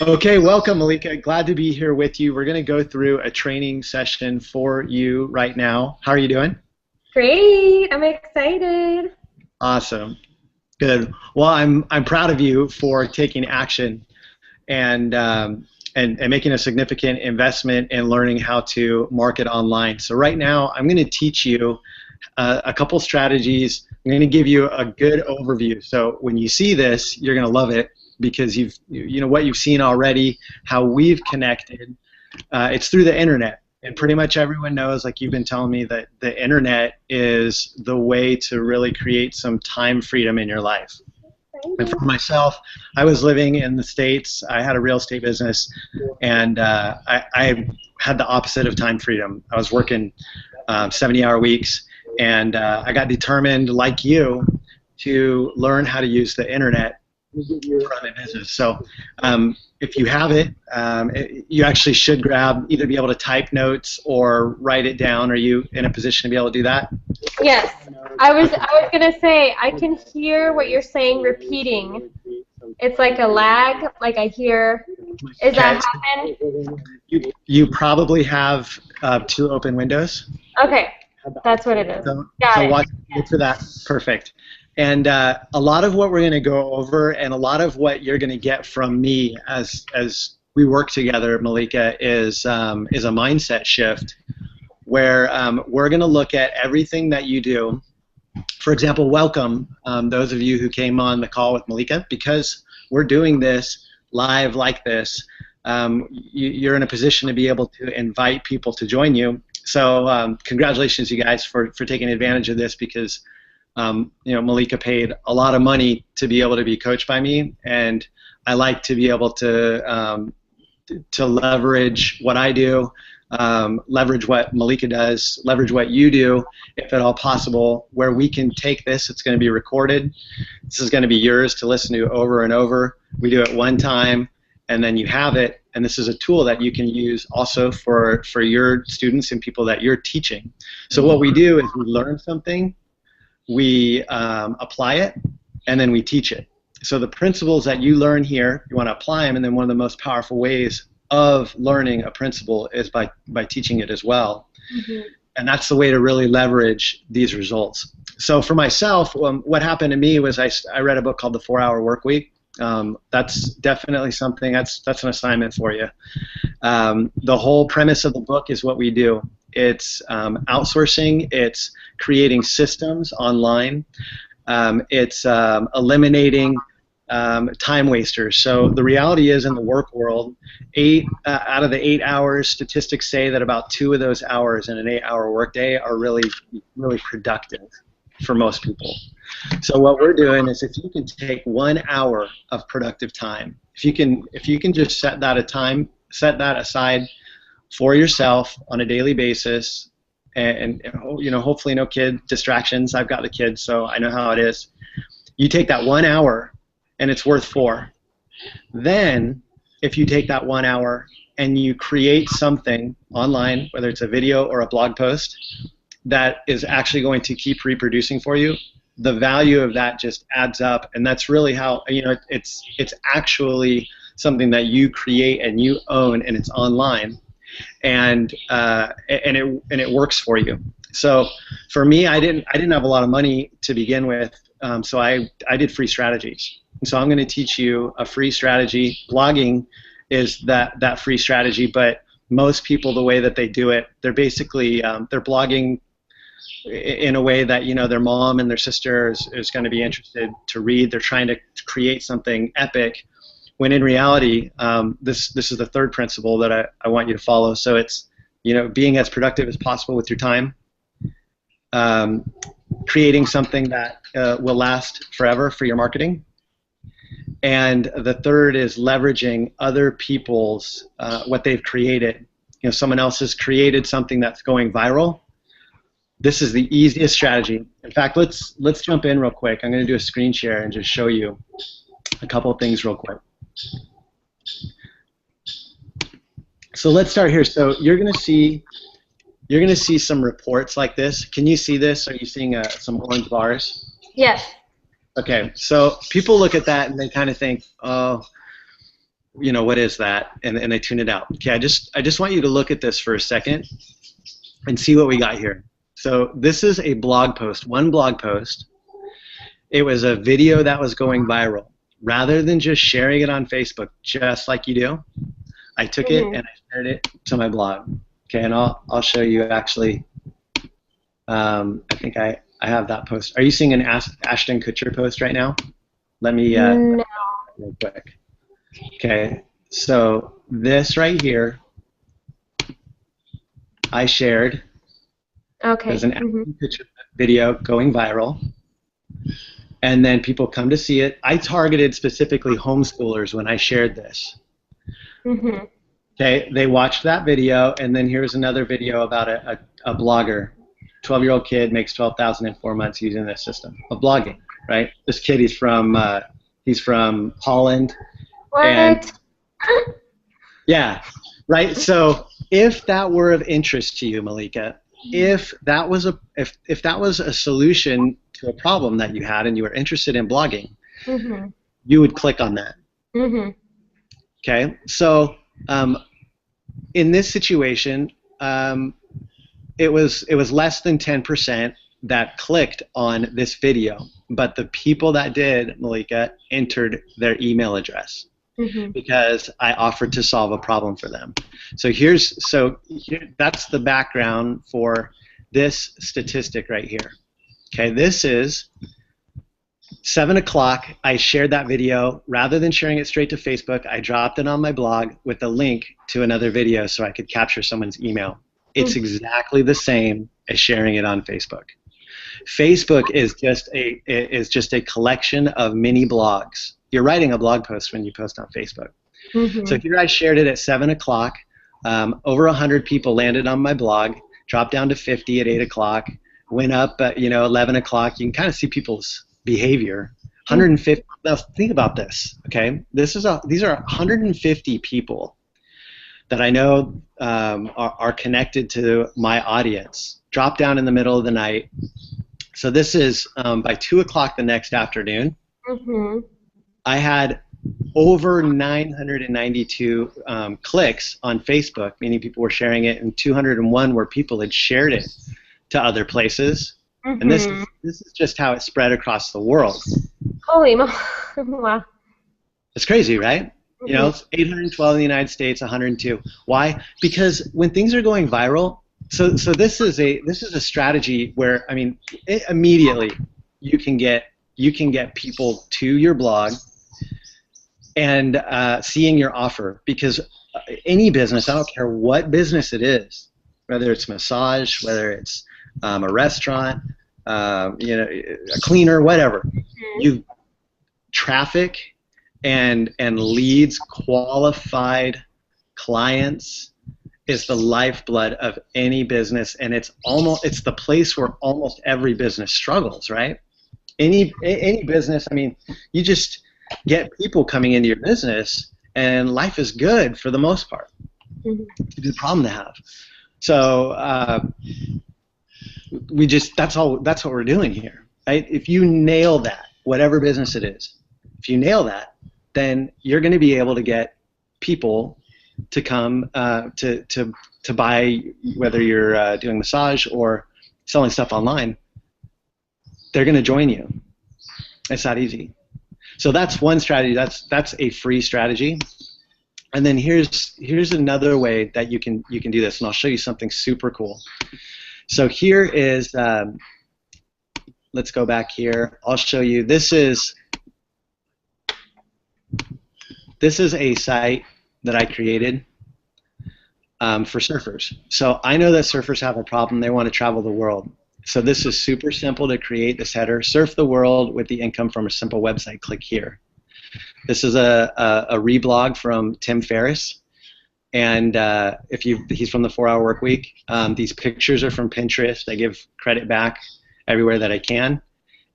Okay, welcome, Mallika. Glad to be here with you. We're going to go through a training session for you right now. How are you doing? Great. I'm excited. Awesome. Good. Well, I'm proud of you for taking action and and making a significant investment in learning how to market online. So right now, I'm going to teach you a couple strategies. I'm going to give you a good overview. So when you see this, you're going to love it because you know what you've seen already, how we've connected. It's through the internet, and pretty much everyone knows, like you've been telling me, that the internet is the way to really create some time freedom in your life. And for myself, I was living in the States. I had a real estate business, and I had the opposite of time freedom. I was working 70-hour weeks, and I got determined, like you, to learn how to use the internet to run a business. So if you have it, you actually should grab, either be able to type notes or write it down. Are you in a position to be able to do that? Yes. I was gonna say I can hear what you're saying repeating. It's like a lag, like I hear. Is Okay. that happen? You probably have two open windows. Okay. That's what it is. So Got it. look for that. Perfect. And a lot of what we're going to go over, and a lot of what you're going to get from me as we work together, Mallika, is a mindset shift where we're going to look at everything that you do. For example, welcome those of you who came on the call with Mallika, because we're doing this live like this. You're in a position to be able to invite people to join you. So congratulations, you guys, for taking advantage of this, because you know, Mallika paid a lot of money to be able to be coached by me, and I like to be able to leverage what I do, leverage what Mallika does, leverage what you do, if at all possible, where we can take this. It's going to be recorded. This is going to be yours to listen to over and over. We do it one time, and then you have it, and this is a tool that you can use also for your students and people that you're teaching. So what we do is we learn something, we apply it, and then we teach it. So the principles that you learn here, you want to apply them, and then one of the most powerful ways of learning a principle is by teaching it as well. Mm-hmm. And that's the way to really leverage these results. So for myself, what happened to me was I read a book called The 4-Hour Workweek. That's definitely something, that's an assignment for you. The whole premise of the book is what we do. It's outsourcing, it's creating systems online, it's eliminating time wasters. So the reality is, in the work world, 8 out of the 8 hours, statistics say that about 2 of those hours in an 8-hour workday are really productive for most people. So what we're doing is, if you can take 1 hour of productive time, if you can just set that aside for yourself on a daily basis, and you know, hopefully no kid distractions. I've got the kids, so I know how it is. You take that 1 hour, and it's worth 4. Then, if you take that 1 hour and you create something online, whether it's a video or a blog post, that is actually going to keep reproducing for you, the value of that just adds up. And that's really how, you know, it's actually something that you create and you own, and it's online, and it works for you. So for me, I didn't have a lot of money to begin with, so I did free strategies. And so I'm going to teach you a free strategy. Blogging is that free strategy, but most people, the way that they do it, they're basically they're blogging in a way that, you know, their mom and their sister is going to be interested to read. They're trying to create something epic, when in reality, this is the third principle that I want you to follow. So it's, you know, being as productive as possible with your time, creating something that will last forever for your marketing, and the third is leveraging other people's what they've created. You know, someone else has created something that's going viral. This is the easiest strategy. In fact, let's jump in real quick. I'm going to do a screen share and just show you a couple of things real quick. So let's start here. So you're going to see some reports like this. Can you see this? Are you seeing some orange bars? Yes. Okay. So people look at that and they kind of think, oh, you know, what is that? And they tune it out. Okay, I just want you to look at this for a second and see what we got here. So this is a blog post, one blog post. It was a video that was going viral. Rather than just sharing it on Facebook, just like you do, I took it and I shared it to my blog. Okay, and I'll show you actually. I think I have that post. Are you seeing an Ashton Kutcher post right now? Let me No. real quick. Okay, so this right here, I shared. Okay. There's an Ashton Kutcher video going viral, and then people come to see it. I targeted specifically homeschoolers when I shared this. Okay, they watched that video, and then here's another video about a blogger. 12-year-old kid makes $12,000 in 4 months using this system of blogging. Right? This kid, he's from Holland. What? And, yeah, right. So if that were of interest to you, Mallika, if that was a solution to a problem that you had and you were interested in blogging, you would click on that. Okay. So in this situation, it was less than 10% that clicked on this video, but the people that did, Mallika, entered their email address because I offered to solve a problem for them. So that's the background for this statistic right here. Okay, this is 7 o'clock. I shared that video. Rather than sharing it straight to Facebook, I dropped it on my blog with a link to another video so I could capture someone's email. It's exactly the same as sharing it on Facebook. Facebook is just a collection of mini blogs. You're writing a blog post when you post on Facebook. So here I shared it at 7 o'clock. Over 100 people landed on my blog, dropped down to 50 at 8 o'clock, went up at 11 o'clock. You can kind of see people's behavior. 150. Now think about this. Okay, these are 150 people that I know are connected to my audience. Drop down in the middle of the night. So this is by 2 o'clock the next afternoon. I had over 992 clicks on Facebook, meaning people were sharing it, and 201 where people had shared it to other places. And this is just how it spread across the world. Holy wow. It's crazy, right? You know, it's 812 in the United States, 102. Why? Because when things are going viral, so this is a strategy where, I mean, immediately you can get people to your blog and seeing your offer, because any business, I don't care what business it is, whether it's massage, whether it's a restaurant, a cleaner, whatever, you traffic and leads, qualified clients is the lifeblood of any business, and it's the place where almost every business struggles, right? Any business, I mean, you just get people coming into your business and life is good for the most part. It's a good problem to have. So that's what we're doing here, right? If you nail that, whatever business it is, if you nail that, then you're going to be able to get people to come to buy, whether you're doing massage or selling stuff online. They're going to join you. It's that easy. So that's one strategy. That's a free strategy. And then here's another way that you can do this, and I'll show you something super cool. So here is, let's go back here. I'll show you. This is a site that I created for surfers. So I know that surfers have a problem. They want to travel the world. So this is super simple to create this header. Surf the world with the income from a simple website. Click here. This is a reblog from Tim Ferriss. And he's from the 4-Hour Work Week. These pictures are from Pinterest. I give credit back everywhere that I can.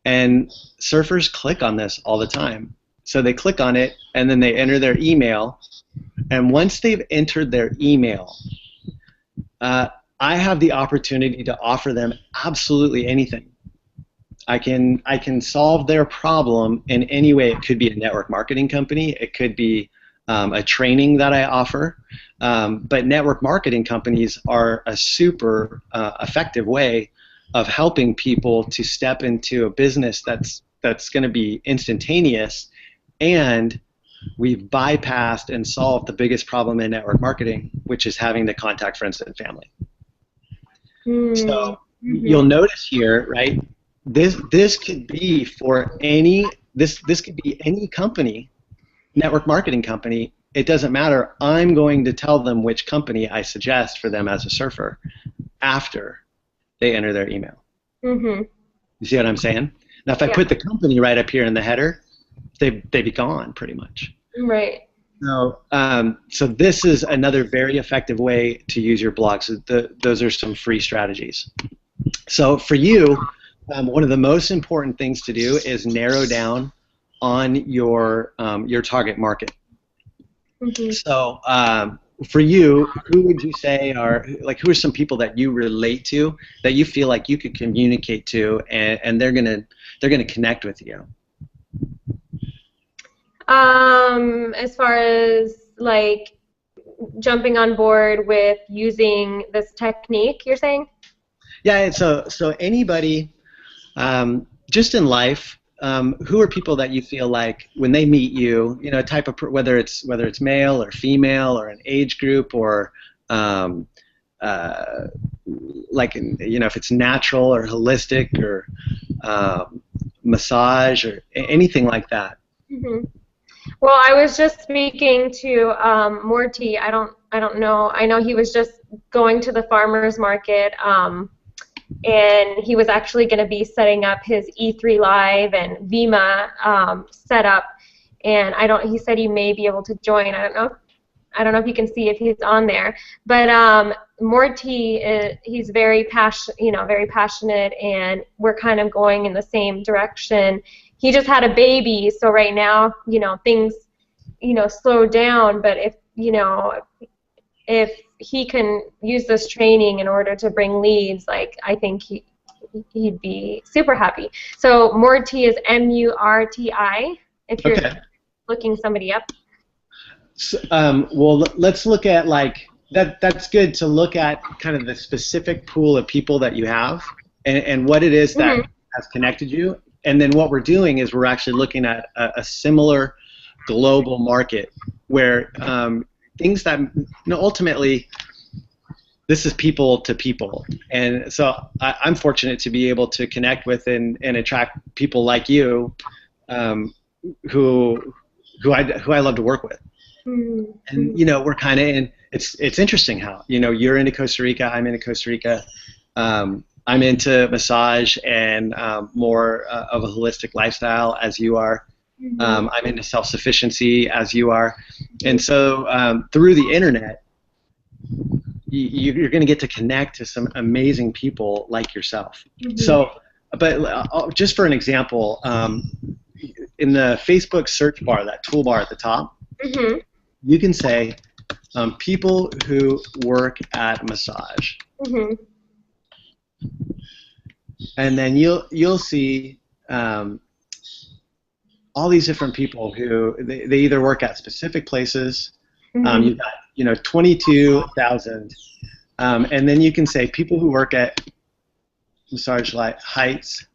And surfers click on this all the time. So they click on it, and then they enter their email. And once they've entered their email, I have the opportunity to offer them absolutely anything. I can solve their problem in any way. It could be a network marketing company. It could be a training that I offer. But network marketing companies are a super effective way of helping people to step into a business that's going to be instantaneous, and we've bypassed and solved the biggest problem in network marketing, which is having to contact friends and family. So you'll notice here, right? This could be for any this could be any company, network marketing company. It doesn't matter. I'm going to tell them which company I suggest for them as a surfer after they enter their email. You see what I'm saying? Now, if I put the company right up here in the header, they'd be gone pretty much. Right. So, so this is another very effective way to use your blog. So those are some free strategies. So for you, one of the most important things to do is narrow down on your target market. So for you, who would you say are, like, who are some people that you relate to that you feel like you could communicate to, and they're gonna connect with you? As far as like jumping on board with using this technique, you're saying? Yeah. So anybody, just in life, who are people that you feel like when they meet you, you know, type of whether it's male or female or an age group or like, you know, if it's natural or holistic or massage or anything like that. Well, I was just speaking to Morty. I don't know. I know he was just going to the farmers market, and he was actually going to be setting up his E3 Live and Vima setup. And he said he may be able to join. I don't know if you can see if he's on there. But Morty, he's very passionate, and we're kind of going in the same direction. He just had a baby, so right now, you know, things, you know, slow down. But if he can use this training in order to bring leads, like, I think he'd be super happy. So Morty is M-U-R-T-I. If you're looking somebody up. So, well, let's look at like that. That's good to look at kind of the specific pool of people that you have and what it is that has connected you. And then what we're doing is we're actually looking at a similar global market where things that, you know, ultimately this is people to people. And so I'm fortunate to be able to connect with and attract people like you who I love to work with. And, you know, we're kind of in, it's interesting how, you know, you're into Costa Rica, I'm into Costa Rica. I'm into massage and more of a holistic lifestyle as you are. I'm into self-sufficiency as you are. And so through the internet, you're going to get to connect to some amazing people like yourself. So, but just for an example, in the Facebook search bar, that toolbar at the top, you can say people who work at massage. And then you'll see all these different people who they either work at specific places. You've got, you know, 22,000, and then you can say people who work at massage heights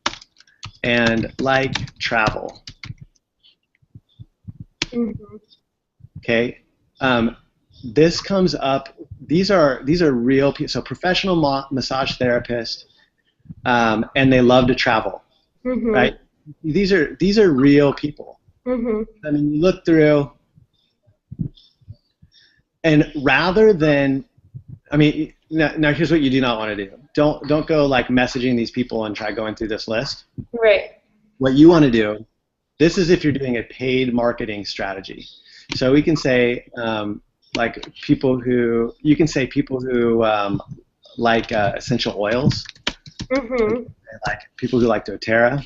and like travel. Okay, this comes up. These are real people. So professional massage therapists. And they love to travel, right? These are real people. I mean, you look through, and rather than, I mean, now here's what you do not want to do. Don't go like messaging these people and try going through this list. Right. What you want to do, this is if you're doing a paid marketing strategy. So we can say like people who, you can say people who like essential oils. Like people who like doTERRA.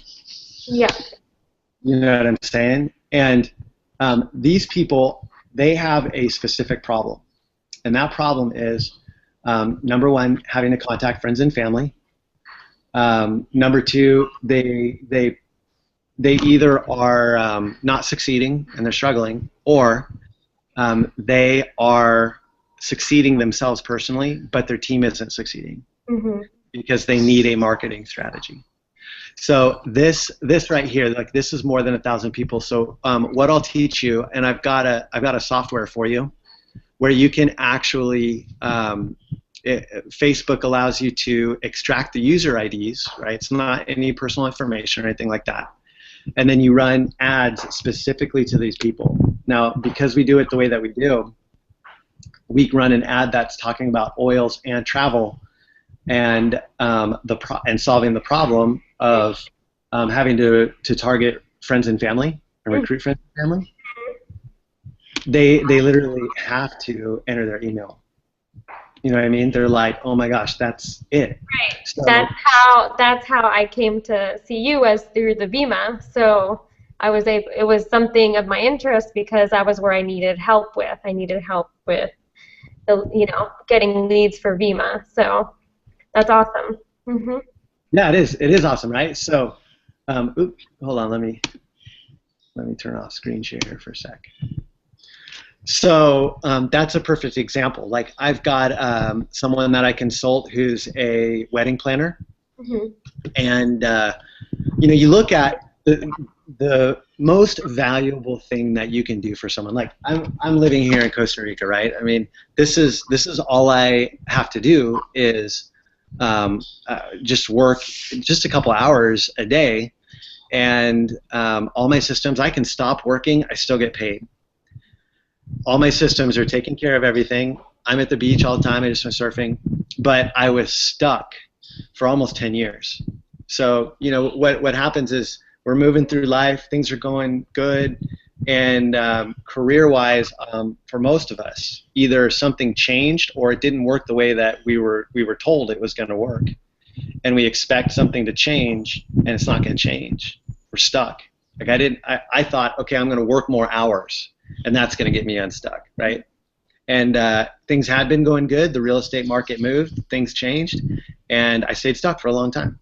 Yeah. You know what I'm saying? And these people, they have a specific problem. And that problem is, number one, having to contact friends and family. Number two, they either are not succeeding and they're struggling, or they are succeeding themselves personally, but their team isn't succeeding because they need a marketing strategy. So this right here, like this is more than 1,000 people. So what I'll teach you, and I've got a software for you where you can actually Facebook allows you to extract the user IDs, right? It's not any personal information or anything like that. And then you run ads specifically to these people. Now, because we do it the way that we do, we run an ad that's talking about oils and travel, and solving the problem of having to target friends and family and recruit friends and family. They literally have to enter their email. You know what I mean? They're like, oh my gosh, that's it. Right. So, that's how I came to see you, as through the Vima. So it was something of my interest because that was where I needed help with. I needed help with getting leads for Vima. So that's awesome. Yeah, it is. It is awesome, right? So, hold on. Let me turn off screen share here for a sec. So that's a perfect example. Like I've got someone that I consult who's a wedding planner, and you look at the most valuable thing that you can do for someone. Like I'm living here in Costa Rica, right? I mean, this is all I have to do is just work just a couple hours a day, and all my systems, I can stop working, I still get paid. All my systems are taking care of everything. I'm at the beach all the time. I just went surfing. But I was stuck for almost 10 years. So, what happens is we're moving through life. Things are going good. And career-wise, for most of us, either something changed or it didn't work the way that we were told it was going to work. And we expect something to change, and it's not going to change. We're stuck. Like I thought, okay, I'm going to work more hours, and that's going to get me unstuck, right? And things had been going good. The real estate market moved. Things changed, and I stayed stuck for a long time.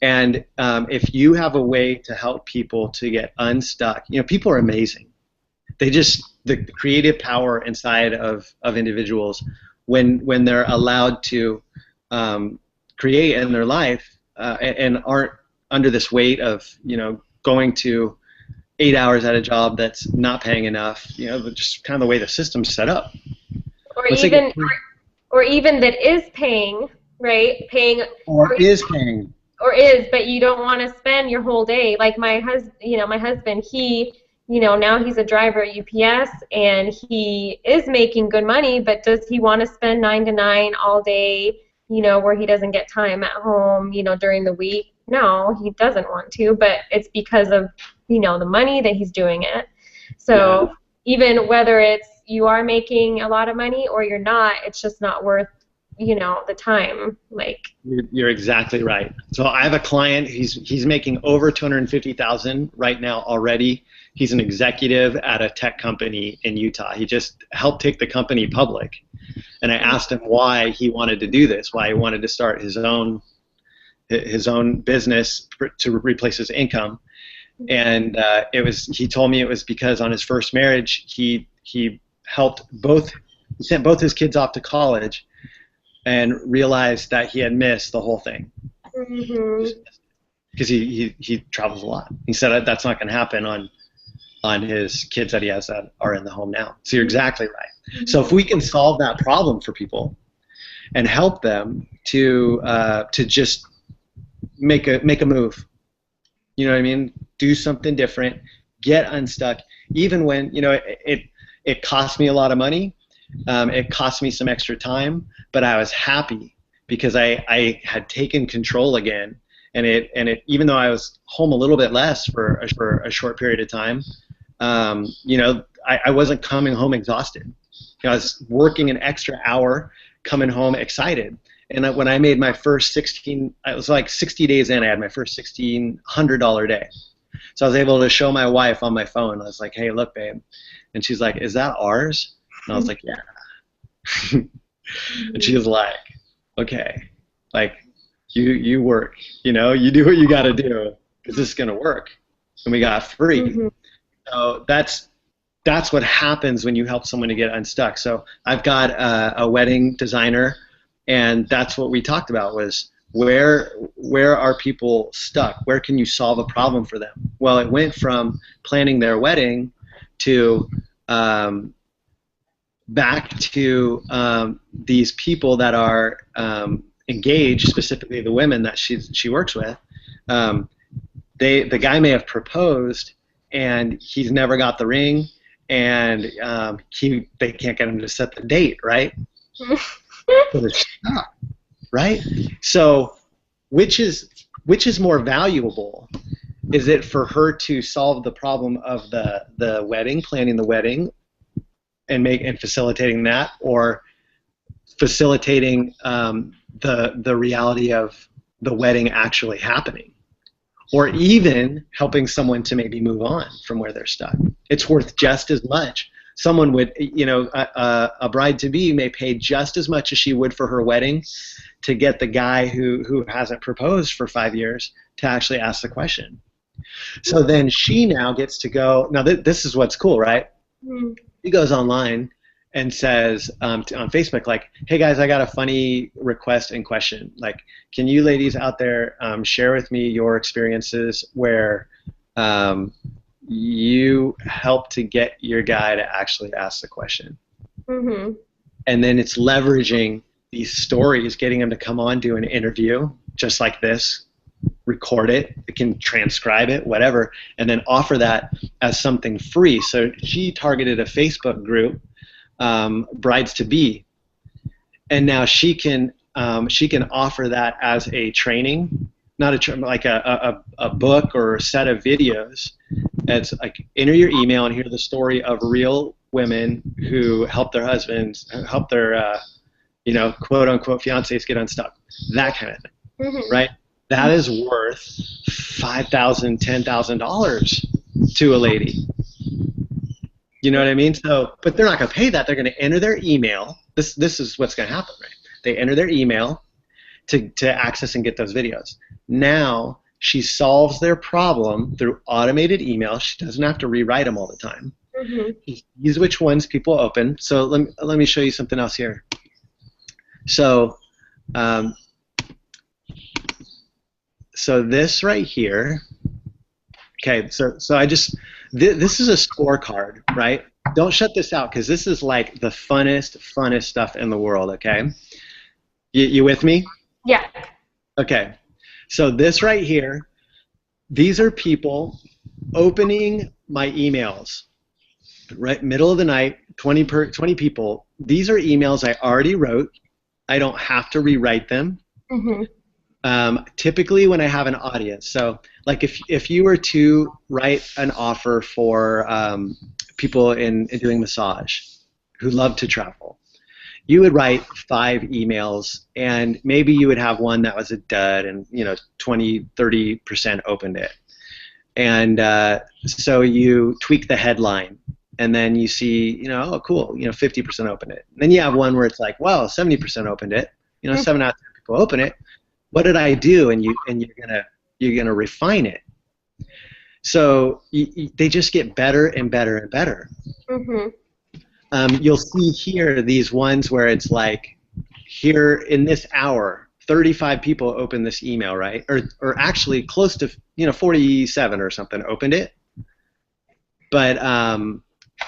And if you have a way to help people to get unstuck, people are amazing. The creative power inside of individuals, when they're allowed to create in their life and aren't under this weight of going to 8 hours at a job that's not paying enough, just kind of the way the system's set up. Or even that is paying, right? Or is paying. But you don't want to spend your whole day. Like my husband, he, now he's a driver at UPS, and he is making good money, but does he want to spend 9 to 9 all day, where he doesn't get time at home, during the week? No, he doesn't want to, but it's because of, the money that he's doing it. So even whether it's you are making a lot of money or you're not, it's just not worth, the time. Like you're exactly right. So I have a client, he's making over $250,000 right now already. He's an executive at a tech company in Utah. He just helped take the company public. And I asked him why he wanted to do this, why he wanted to start his own business to replace his income. And he told me it was because on his first marriage he sent both his kids off to college and realized that he had missed the whole thing because he travels a lot. He said that's not going to happen on his kids that he has that are in the home now. So you're exactly right. So if we can solve that problem for people and help them to just make a move, you know what I mean? Do something different, get unstuck, even when it cost me a lot of money. It cost me some extra time, but I was happy because I had taken control again, and it even though I was home a little bit less for a short period of time, I wasn't coming home exhausted. I was working an extra hour, coming home excited. And when I made my first it was like 60 days in, I had my first $1,600 day. So I was able to show my wife on my phone. I was like, hey, look, babe. And she's like, is that ours? And I was like, yeah. And she was like, okay, like you work, you do what you got to do because this is going to work. And we got free. So that's that's what happens when you help someone to get unstuck. So I've got a wedding designer, and that's what we talked about was where are people stuck? Where can you solve a problem for them? Well, it went from planning their wedding to back to these people that are engaged, specifically the women that she works with. The guy may have proposed and he's never got the ring, and they can't get him to set the date, right? So they're stuck, right? So which is more valuable? Is it for her to solve the problem of the wedding, planning the wedding, and facilitating that, or facilitating the reality of the wedding actually happening, or even helping someone to maybe move on from where they're stuck? It's worth just as much. Someone would, a bride-to-be may pay just as much as she would for her wedding to get the guy who hasn't proposed for 5 years to actually ask the question. So then she now gets to go. Now this is what's cool, right? Mm. She goes online and says on Facebook, like, hey guys, I got a funny request and question. Like, can you ladies out there share with me your experiences where you help to get your guy to actually ask the question? Mm-hmm. And then it's leveraging these stories, getting them to come on, do an interview just like this, record it, it can transcribe it, whatever, and then offer that as something free. So she targeted a Facebook group, brides to be, and now she can offer that as a training, not like a book or a set of videos. It's like, enter your email and hear the story of real women who help their husbands, help their quote unquote fiancés get unstuck, that kind of thing. Mm-hmm. Right? That is worth $5,000, $10,000 to a lady. You know what I mean? So, but they're not going to pay that. They're going to enter their email. This is what's going to happen, right? They enter their email to access and get those videos. Now she solves their problem through automated email. She doesn't have to rewrite them all the time. Mm-hmm. She sees which ones people open. So let me show you something else here. So so this right here, okay, so I just, this is a scorecard, right? Don't shut this out, because this is like the funnest stuff in the world, okay? You with me? Yeah. Okay, so this right here, these are people opening my emails, right, middle of the night, 20 people. These are emails I already wrote. I don't have to rewrite them. Mm-hmm. Typically when I have an audience, so like if you were to write an offer for people in doing massage who love to travel, you would write 5 emails, and maybe you would have one that was a dud, and 20-30% opened it, and so you tweak the headline, and then you see, oh cool, 50% opened it. And then you have one where it's like, wow, 70% opened it, 7 out of 10 people open it. What did I do? And you're gonna refine it. So they just get better and better and better. Mm-hmm. You'll see here these ones where it's like, here in this hour, 35 people opened this email, right? Or actually close to 47 or something opened it. But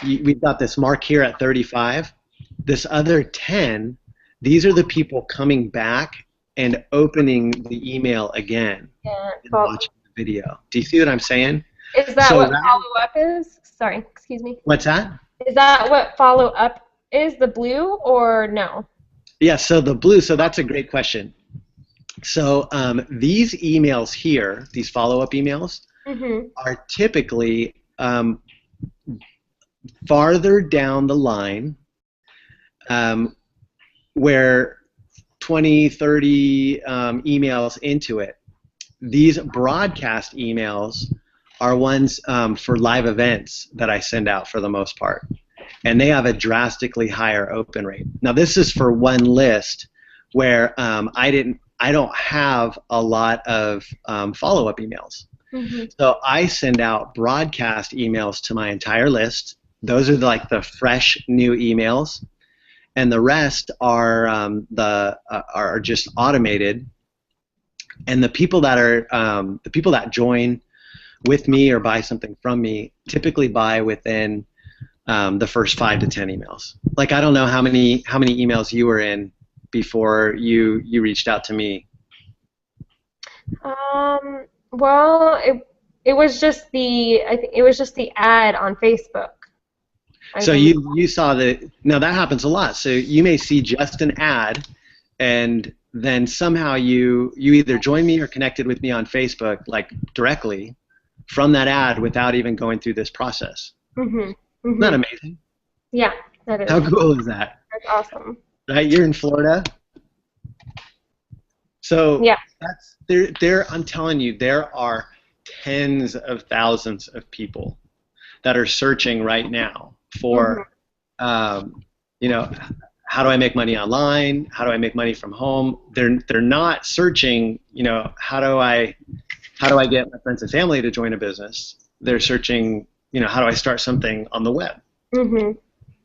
we've got this mark here at 35. This other 10, these are the people coming back and opening the email again and watching the video. Do you see what I'm saying? Is that what follow-up is? Sorry, excuse me. What's that? Is that what follow-up is, the blue, or no? Yeah, so the blue, so that's a great question. So these emails here, these follow-up emails, mm-hmm. are typically farther down the line, where 20, 30 emails into it. These broadcast emails are ones for live events that I send out for the most part, and they have a drastically higher open rate. Now this is for one list where I don't have a lot of follow-up emails. Mm-hmm. So I send out broadcast emails to my entire list, Those are like the fresh new emails, and the rest are are just automated. And the people that join with me or buy something from me typically buy within the first 5 to 10 emails. Like, I don't know how many emails you were in before you reached out to me. Well, it was just I think it was just the ad on Facebook. So you saw now that happens a lot. So you may see just an ad, and then somehow you either join me or connected with me on Facebook, like directly from that ad without even going through this process. Mm-hmm. Mm-hmm. Isn't that amazing? Yeah, that is. How cool is that? That's awesome. Right, you're in Florida. So yeah, I'm telling you, there are tens of thousands of people that are searching right now for, you know, how do I make money online? How do I make money from home? They're not searching, you know, how do I get my friends and family to join a business? They're searching, you know, how do I start something on the web? Mm-hmm.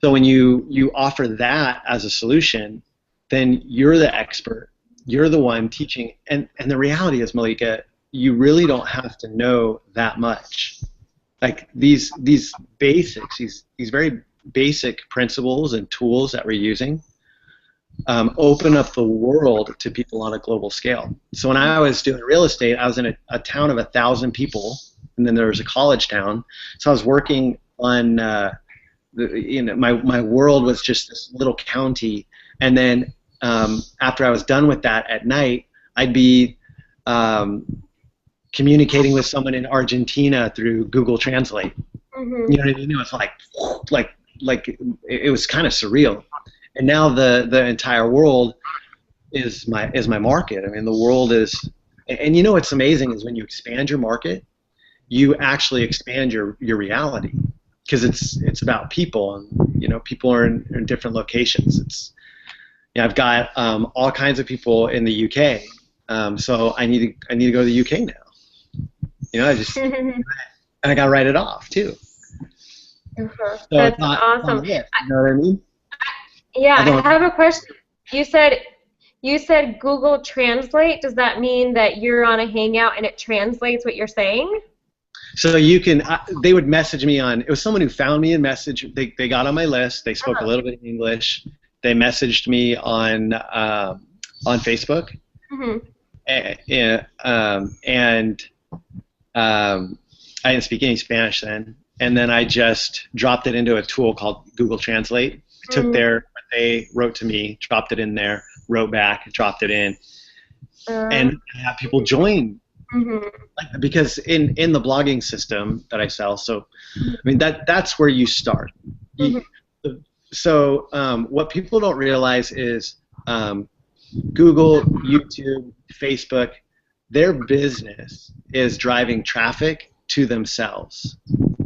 So when you offer that as a solution, then you're the expert. You're the one teaching. And the reality is, Mallika, you really don't have to know that much. Like these basics, these very basic principles and tools that we're using open up the world to people on a global scale. So when I was doing real estate, I was in a town of 1,000 people, and then there was a college town. So I was working on, my world was just this little county, and then after I was done with that at night, I'd be communicating with someone in Argentina through Google Translate. Mm-hmm. You know what I mean? It was like it was kind of surreal. And now the entire world is my market. I mean, the world is, and you know what's amazing is when you expand your market, you actually expand your reality, because it's about people, and you know, people are in different locations. I've got all kinds of people in the UK, so I need to go to the UK now. You know, and I got to write it off too. Uh-huh. So that's awesome. You know what I mean? Yeah, I have a question. You said Google Translate. Does that mean that you're on a Hangout and it translates what you're saying? So you can. They would message me on. It was someone who found me and messaged. They got on my list. They spoke a little bit of English. They messaged me on Facebook. Mm-hmm. And I didn't speak any Spanish then. And then I just dropped it into a tool called Google Translate. I took what they wrote to me, dropped it in there, wrote back, dropped it in, and have people join. Mm-hmm. Because in the blogging system that I sell, so I mean that's where you start. Mm-hmm. So what people don't realize is Google, YouTube, Facebook, their business is driving traffic to themselves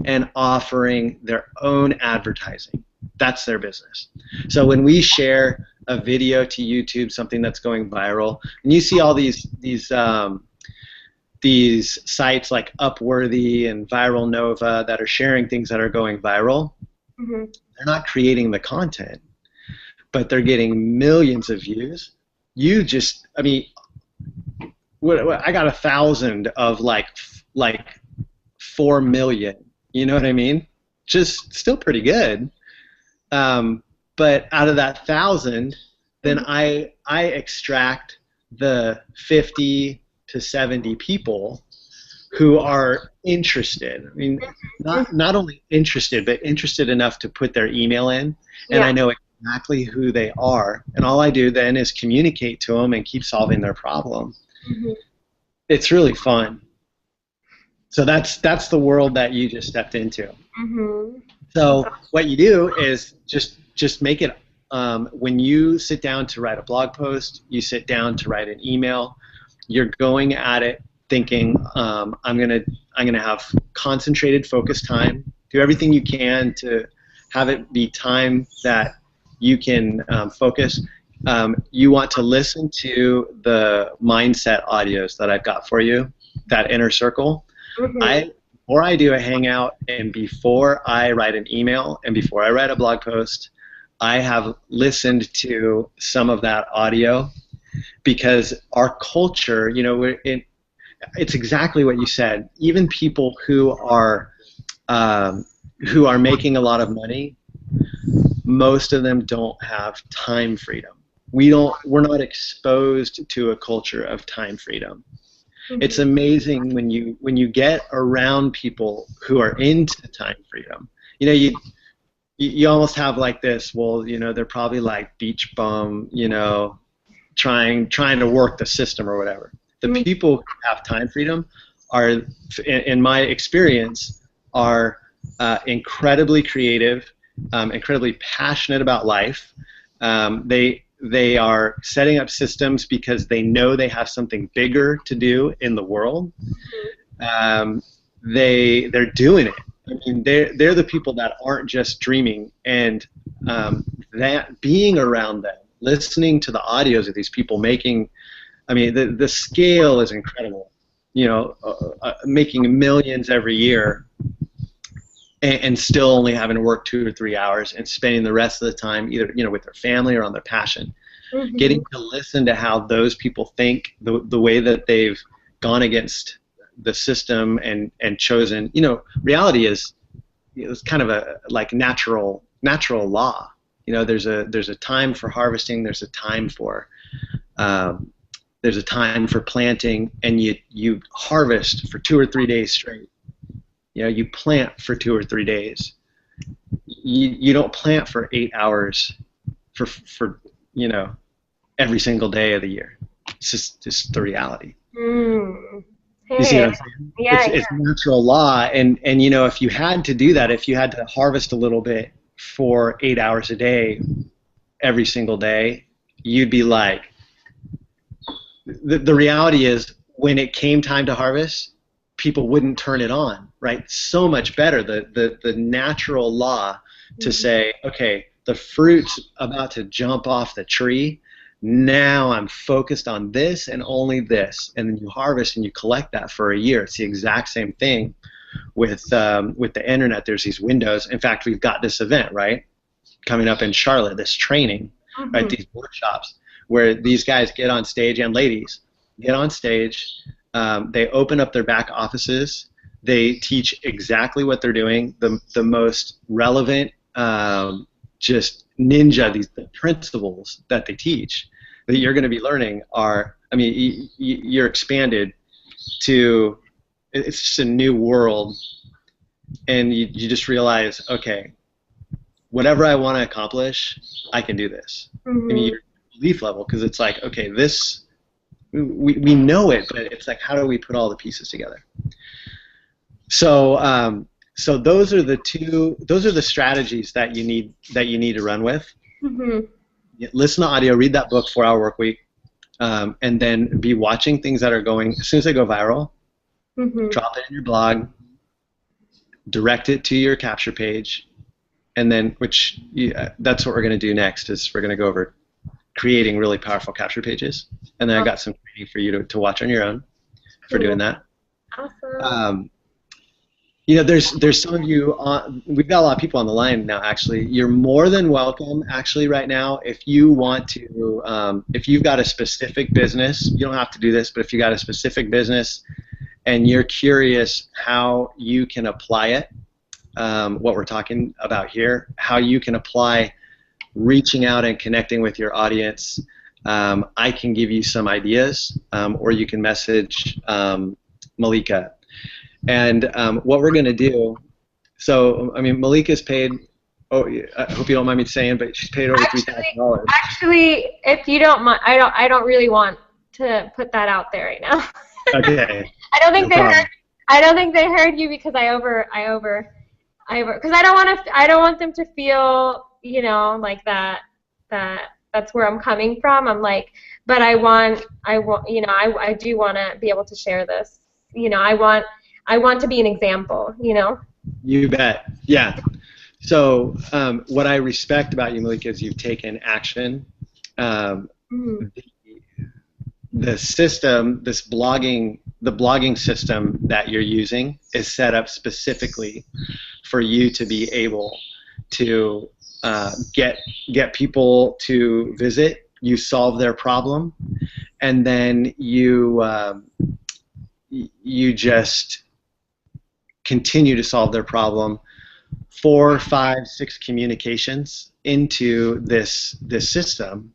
and offering their own advertising. That's their business. So when we share a video to YouTube, something that's going viral, and you see all these sites like Upworthy and Viral Nova that are sharing things that are going viral, mm-hmm. They're not creating the content, but they're getting millions of views. I mean, I got 1,000 of like 4 million. You know what I mean? Just still pretty good. But out of that 1,000, then I extract the 50 to 70 people who are interested. I mean, not only interested, but interested enough to put their email in, and I know exactly who they are. And all I do then is communicate to them and keep solving their problem. Mm-hmm. It's really fun. So that's the world that you just stepped into. Mm-hmm. So what you do is just make it. When you sit down to write a blog post, you sit down to write an email. You're going at it thinking, I'm gonna have concentrated, focused time. Do everything you can to have it be time that you can focus. You want to listen to the mindset audios that I've got for you, that inner circle. Mm-hmm. before I do a hangout and before I write an email and before I write a blog post, I have listened to some of that audio, because our culture, you know, it's exactly what you said. Even people who are making a lot of money, most of them don't have time freedom. We're not exposed to a culture of time freedom. It's amazing when you get around people who are into time freedom. You know, you almost have like this, well, you know, they're probably like beach bum, you know, trying to work the system or whatever. The people who have time freedom are, in my experience, are incredibly creative, incredibly passionate about life. They are setting up systems because they know they have something bigger to do in the world. They're doing it. I mean, they're the people that aren't just dreaming, and that being around them, listening to the audios of these people making, I mean, the scale is incredible. You know, making millions every year, and still only having to work 2 or 3 hours and spending the rest of the time either, you know, with their family or on their passion. Getting to listen to how those people think, the way that they've gone against the system and chosen, you know, reality is, it's kind of a like natural law. You know, there's a time for harvesting, there's a time for planting, and you harvest for 2 or 3 days straight. You know, you plant for 2 or 3 days. You don't plant for 8 hours for you know, every single day of the year. It's just the reality. Hey. You see what I'm saying? Yeah, it's natural law, and you know, if you had to do that, if you had to harvest a little bit for 8 hours a day, every single day, you'd be like, the reality is, when it came time to harvest, people wouldn't turn it on, right? So much better, the natural law to say, okay, the fruit's about to jump off the tree, now I'm focused on this and only this, and then you harvest and you collect that for a year. It's the exact same thing with the internet. There's these windows. In fact, we've got this event, right, coming up in Charlotte, this training, right, these workshops where these guys get on stage, and ladies get on stage. They open up their back offices. They teach exactly what they're doing, the most relevant, just ninja, the principles that they teach that you're going to be learning are, I mean, you're expanded to, it's just a new world, and you just realize, okay, whatever I want to accomplish, I can do this. I mean, your belief level, because it's like, okay, this, we know it, but it's like, how do we put all the pieces together? So so those are the strategies that you need to run with. Listen to audio, read that book, 4 Hour Work Week, and then be watching things that are going, as soon as they go viral, drop it in your blog, direct it to your capture page, and then, that's what we're going to do next, is we're going to go over creating really powerful capture pages, and then I got some training for you to watch on your own for doing that. Awesome. You know, there's some of you we've got a lot of people on the line now. Actually, you're more than welcome. Actually, right now, if you want to, if you've got a specific business, you don't have to do this, but if you got a specific business and you're curious how you can apply it, what we're talking about here, how you can apply reaching out and connecting with your audience, I can give you some ideas, or you can message Mallika. And what we're going to do, so, I mean, Mallika's paid, I hope you don't mind me saying, but she's paid over $3,000. Actually, if you don't mind, I don't really want to put that out there right now. Okay. I don't think they heard you, because because I don't want them to feel, you know, like that's where I'm coming from. I'm like, but I you know, I do want to be able to share this. You know, I want to be an example, you know? You bet. Yeah. So what I respect about you, Mallika, is you've taken action. The system, this blogging the blogging system that you're using is set up specifically for you to be able to get people to visit. You solve their problem, and then you just continue to solve their problem. 4, 5, 6 communications into this system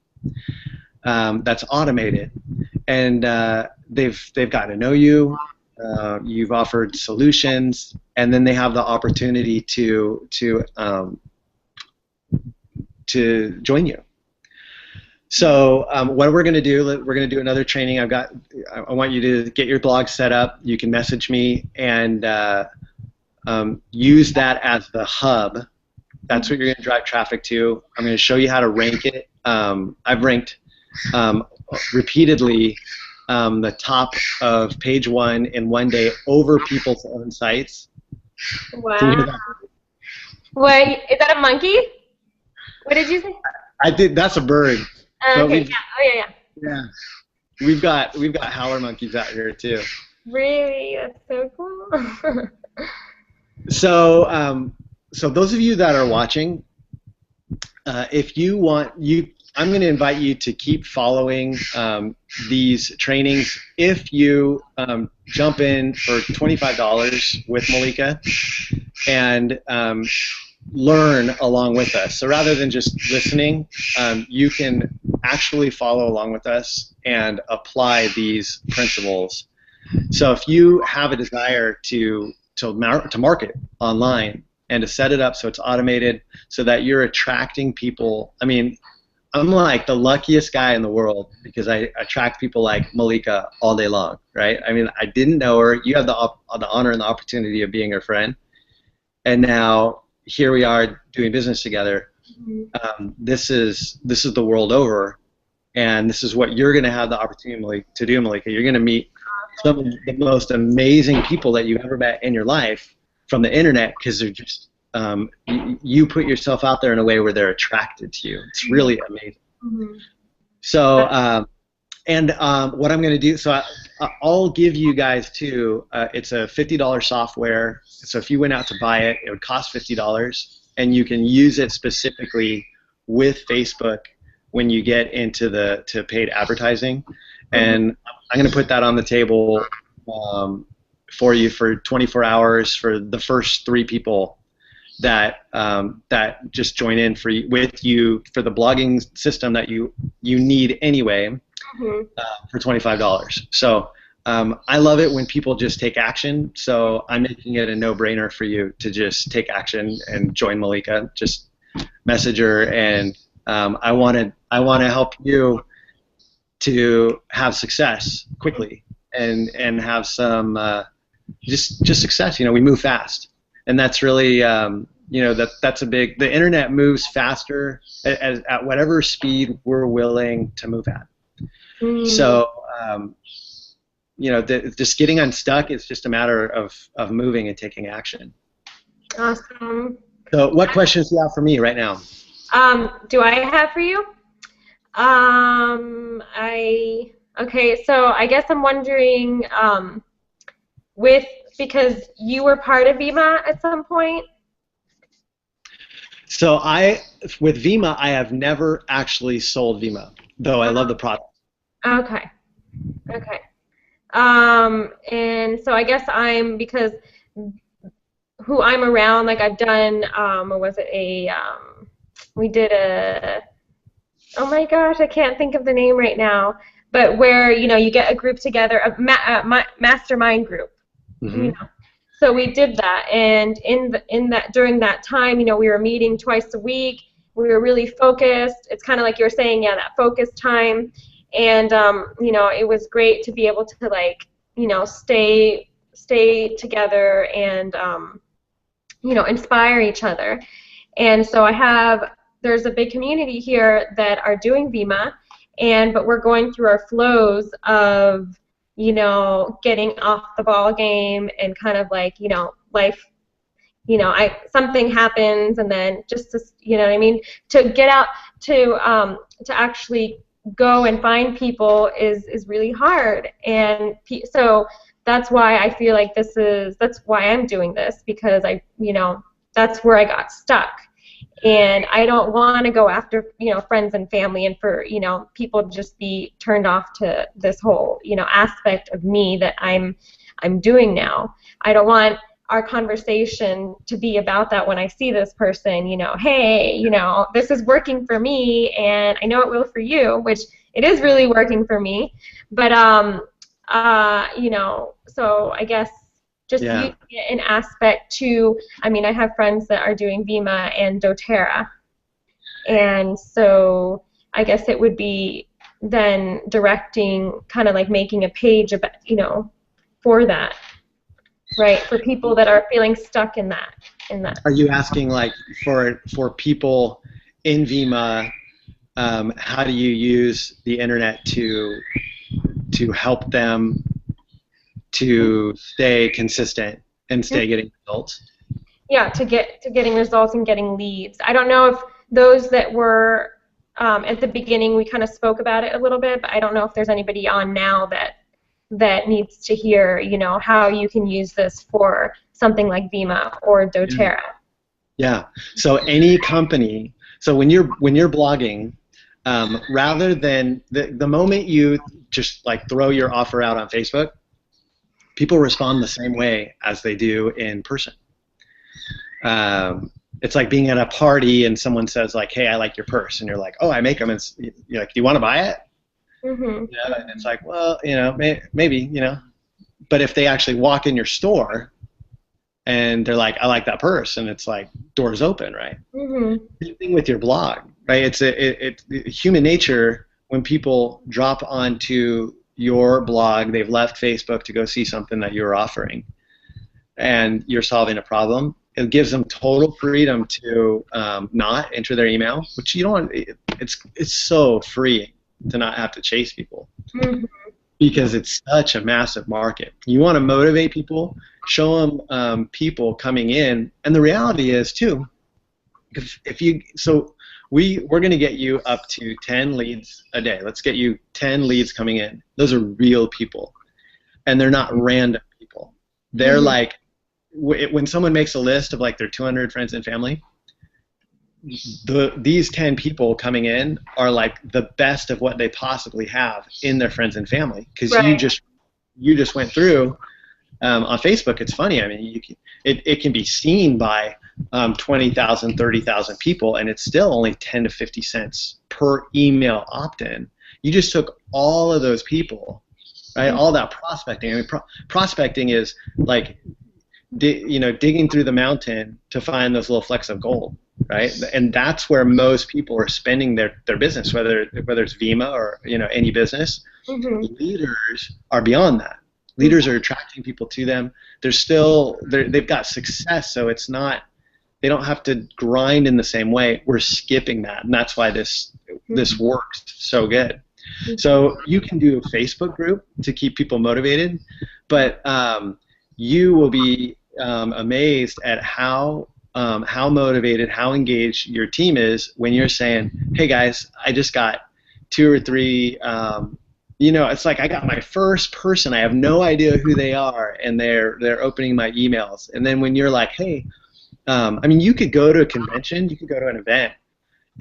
that's automated, and they've gotten to know you. You've offered solutions, and then they have the opportunity to join you. So what we're going to do, we're going to do another training. I want you to get your blog set up. You can message me and use that as the hub. That's what you're going to drive traffic to. I'm going to show you how to rank it. I've ranked repeatedly the top of page 1 in one day over people's own sites. Wow. Wait, is that a monkey? What did you say? I did. That's a bird. Okay. Yeah. Oh yeah. Yeah. We've got howler monkeys out here too. Really? That's so cool. So so those of you that are watching, if you want, I'm going to invite you to keep following these trainings. If you jump in for $25 with Mallika and learn along with us. So rather than just listening, you can actually follow along with us and apply these principles. So if you have a desire to market online and to set it up so it's automated so that you're attracting people, I mean, I'm like the luckiest guy in the world because I attract people like Mallika all day long, right? I mean, I didn't know her. You have the honor and the opportunity of being her friend, and now here we are doing business together. This is the world over, and this is what you're going to have the opportunity to do, Mallika. You're going to meet some of the most amazing people that you've ever met in your life from the internet because they're just you put yourself out there in a way where they're attracted to you. It's really amazing. So what I'm going to do, so I'll give you guys too, it's a $50 software. So if you went out to buy it, it would cost $50, and you can use it specifically with Facebook when you get into to paid advertising. And I'm going to put that on the table for you for 24 hours for the first 3 people that just join in with you for the blogging system that you need anyway for $25. So I love it when people just take action. So I'm making it a no-brainer for you to just take action and join Mallika. Just message her, and I want to help you to have success quickly and have some just success. You know, we move fast. And that's really, you know, that's a big. The internet moves faster at whatever speed we're willing to move at. So, you know, just getting unstuck is just a matter of moving and taking action. Awesome. So, what questions do you have for me right now? Do I have for you? Okay. So I guess I'm wondering, because you were part of Vima at some point? So with Vima, I have never actually sold Vima, though I love the product. Okay. And so I guess because who I'm around, like I've done, what was it, we did oh my gosh, I can't think of the name right now, but where, you know, you get a group together, a mastermind group. You know. So we did that, and during that time, you know, we were meeting twice a week. We were really focused. It's kind of like you were saying, yeah, that focus time, and you know, it was great to be able to, like, you know, stay together and you know, inspire each other. And so there's a big community here that are doing Vima, but we're going through our flows of, you know, getting off the ball game and kind of like, you know, life, you know, something happens, and then just to, you know what I mean, to get out to actually go and find people is really hard, and so that's why I feel like that's why I'm doing this, because that's where I got stuck. And I don't want to go after, friends and family, and for, people to just be turned off to this whole, aspect of me that I'm doing now. I don't want our conversation to be about that when I see this person, hey, this is working for me, and I know it will for you, which it is really working for me. But, so I guess just Yeah. using it in aspect to, I have friends that are doing Vima and doTERRA, and so I guess it would be then directing, kind of like making a page about, for that, right? For people that are feeling stuck in that. Are you asking like for people in Vima, how do you use the internet to help them to stay consistent and stay getting results? Yeah, to getting results and getting leads. I don't know if those that were at the beginning, we kind of spoke about it a little bit, but I don't know if there's anybody on now that needs to hear, how you can use this for something like Vima or doTERRA. Yeah. So any company. So when you're blogging, rather than the moment you just like throw your offer out on Facebook, people respond the same way as they do in person. It's like being at a party and someone says like, "Hey, I like your purse," and you're like, "Oh, I make them." And you're like, "Do you want to buy it?" Mm-hmm. Yeah. And it's like, well, maybe, but if they actually walk in your store and they're like, "I like that purse," and it's like doors open, right? Mm-hmm. Same thing with your blog, right? It's human nature. When people drop onto your blog, they've left Facebook to go see something that you're offering, and you're solving a problem. It gives them total freedom to not enter their email, which you don't want. It's so free to not have to chase people, Mm-hmm. because it's such a massive market. You want to motivate people, show them people coming in, and the reality is too, we're going to get you up to 10 leads a day. Let's get you 10 leads coming in. Those are real people, and they're not random people. They're Mm-hmm. like, when someone makes a list of like their 200 friends and family, these 10 people coming in are like the best of what they possibly have in their friends and family, because Right. you just went through on Facebook. It's funny. I mean, it can be seen by 20,000, 30,000 people, and it's still only 10 to 50 cents per email opt-in. You just took all of those people, right? All that prospecting. I mean, prospecting is like digging through the mountain to find those little flecks of gold, right? And that's where most people are spending their business, whether it's Vima or any business. Mm-hmm. Leaders are beyond that. Leaders are attracting people to them. They've got success, so it's not, they don't have to grind in the same way. We're skipping that, and that's why this works so good. So you can do a Facebook group to keep people motivated, but you will be amazed at how motivated, how engaged your team is when you're saying, "Hey guys, I just got 2 or 3." It's like I got my first person. I have no idea who they are, and they're opening my emails. And then when you're like, "Hey," you could go to a convention, you could go to an event,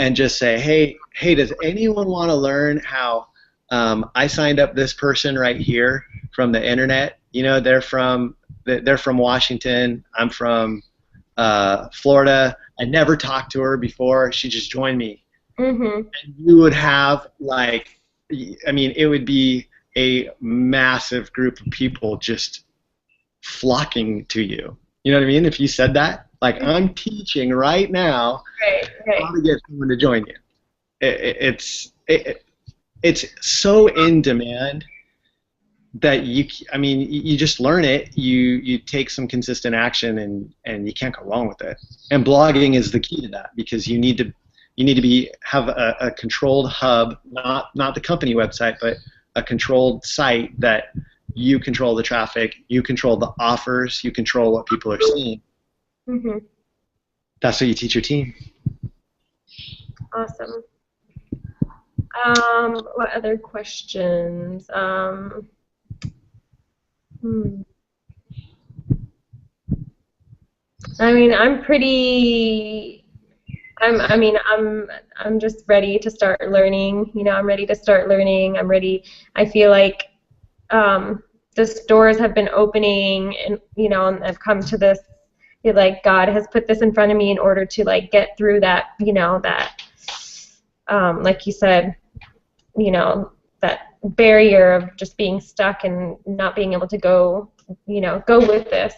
and just say, "Hey, does anyone want to learn how I signed up this person right here from the internet? They're from Washington. I'm from Florida. I never talked to her before. She just joined me." Mm-hmm. And you would have it would be a massive group of people just flocking to you. You know what I mean? If you said that, like, "I'm teaching right now Right. how to get someone to join you." It's so in demand that you just learn it. You take some consistent action, and you can't go wrong with it. And blogging is the key to that, because you need to have a controlled hub, not the company website, but a controlled site that you control the traffic, you control the offers, you control what people are seeing. Mm-hmm. That's what you teach your team. Awesome. What other questions? Hmm. I mean, I'm pretty. I mean, I'm just ready to start learning. You know, I'm ready to start learning. I'm ready. I feel like the doors have been opening, and and I've come to this. Feel like God has put this in front of me in order to like get through that. That like you said, that barrier of just being stuck and not being able to go with this.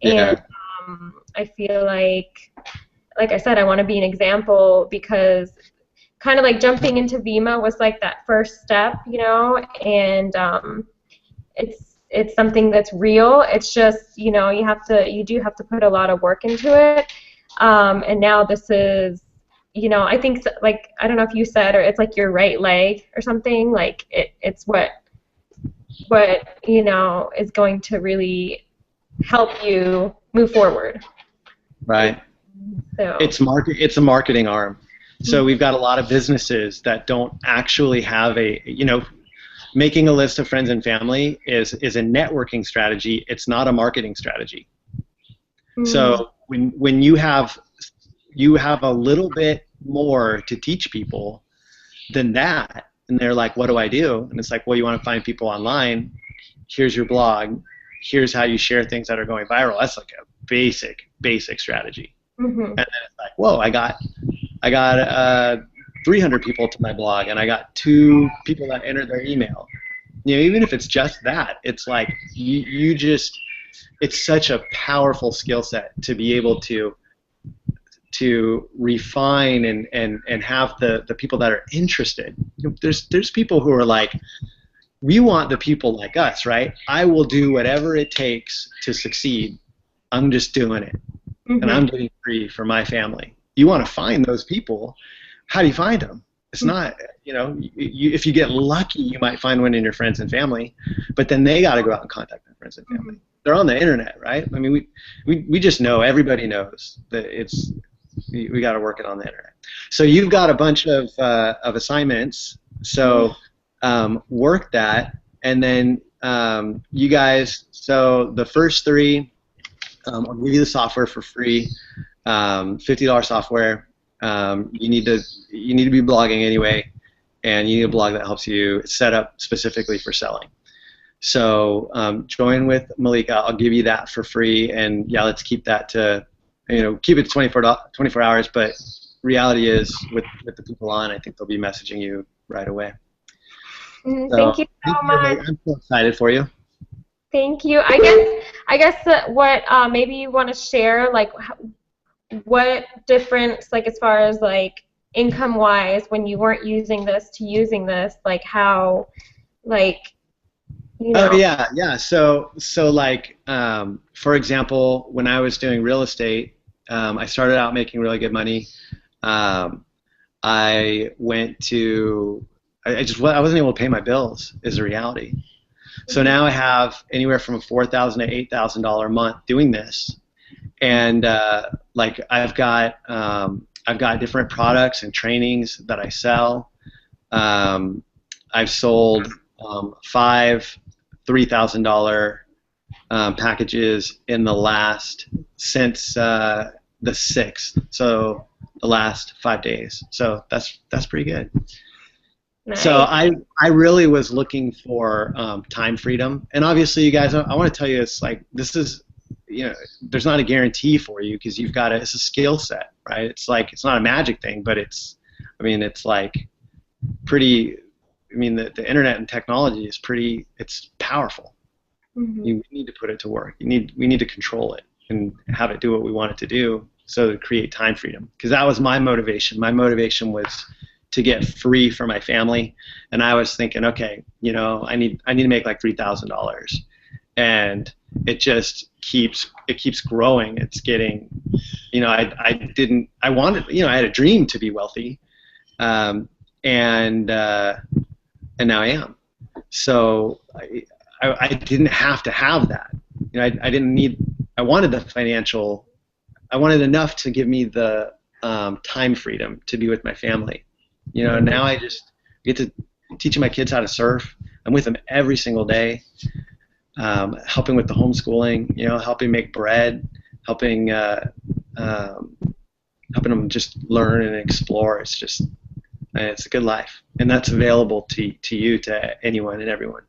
Yeah. And I feel like I said, I want to be an example because kind of like jumping into Vima was like that first step, and it's something that's real. It's just, you do have to put a lot of work into it. And now this is, I think like, I don't know if you said, or it's like your right leg or something, like it's what is going to really help you move forward. Right. So. It's a marketing arm. So we've got a lot of businesses that don't actually have making a list of friends and family is a networking strategy. It's not a marketing strategy. So when you have a little bit more to teach people than that, and they're like, what do I do? And it's like, well, you want to find people online. Here's your blog. Here's how you share things that are going viral. That's like a basic strategy. And then it's like, whoa, I got 300 people to my blog, and I got 2 people that entered their email. Even if it's just that, it's like you just, it's such a powerful skill set to be able to refine and have the people that are interested. There's people who are like, we want the people like us, right? I will do whatever it takes to succeed. I'm just doing it. And I'm getting free for my family. You want to find those people. How do you find them? It's not, if you get lucky, you might find one in your friends and family, but then they got to go out and contact their friends and family. They're on the internet, right? I mean, we just know, everybody knows that we got to work it on the internet. So you've got a bunch of assignments. So work that, and then you guys. So the first 3. I'll give you the software for free, $50 software. You need to be blogging anyway, and you need a blog that helps you set up specifically for selling. So join with Mallika. I'll give you that for free, and yeah, let's keep that to, keep it 24 hours. But reality is, with the people on, I think they'll be messaging you right away. Thank you so much. I'm so excited for you. Thank you. I guess what maybe you want to share, like what difference, like as far as like income-wise, when you weren't using this to using this, like how, like, Oh yeah. So like, for example, when I was doing real estate, I started out making really good money. I wasn't able to pay my bills, is the reality. So now I have anywhere from $4,000 to $8,000 a month doing this, and like I've got different products and trainings that I sell. I've sold 5 $3,000 packages in the last since the 6th, so the last 5 days. So that's pretty good. Nice. So I really was looking for time freedom, and obviously, you guys, I want to tell you, it's like, this is, there's not a guarantee for you, because it's a skill set, right? It's like, it's not a magic thing, but it's like pretty. The internet and technology is it's powerful. You need to put it to work. We need to control it and have it do what we want it to do, so to create time freedom. Because that was my motivation. My motivation was to get free for my family, and I was thinking, okay, I need to make like $3,000, and it just keeps growing. It's getting, I wanted, I had a dream to be wealthy, and now I am. So I didn't have to have that. I didn't need. I wanted enough to give me the time freedom to be with my family. Now I just get to teach my kids how to surf. I'm with them every single day. helping with the homeschooling, helping make bread, helping um, helping them just learn and explore. It's a good life, and that's available to you, to anyone and everyone.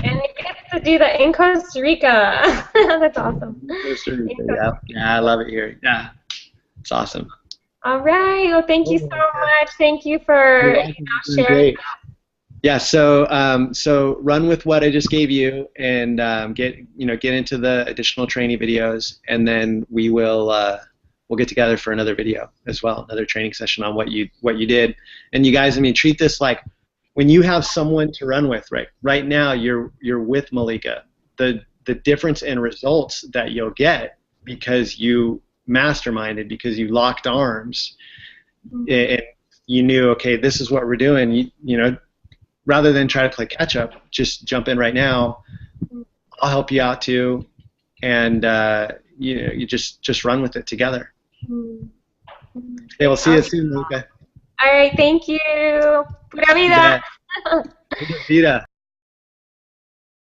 And you get to do that in Costa Rica. That's awesome. Costa Rica, yeah, I love it here. Yeah, it's awesome. All right. Well, thank you so much. Thank you for sharing. Great. Yeah. So run with what I just gave you, and get into the additional training videos, and then we'll get together for another video as well, another training session on what you did. And you guys, I mean, treat this like when you have someone to run with. Right now, you're with Mallika. The difference in results that you'll get because you masterminded, because you locked arms, and you knew, okay, this is what we're doing. Rather than try to play catch up, just jump in right now. I'll help you out too, and you just run with it together. Okay, we'll see you soon, Mallika. All right, thank you. Pura vida. Vida.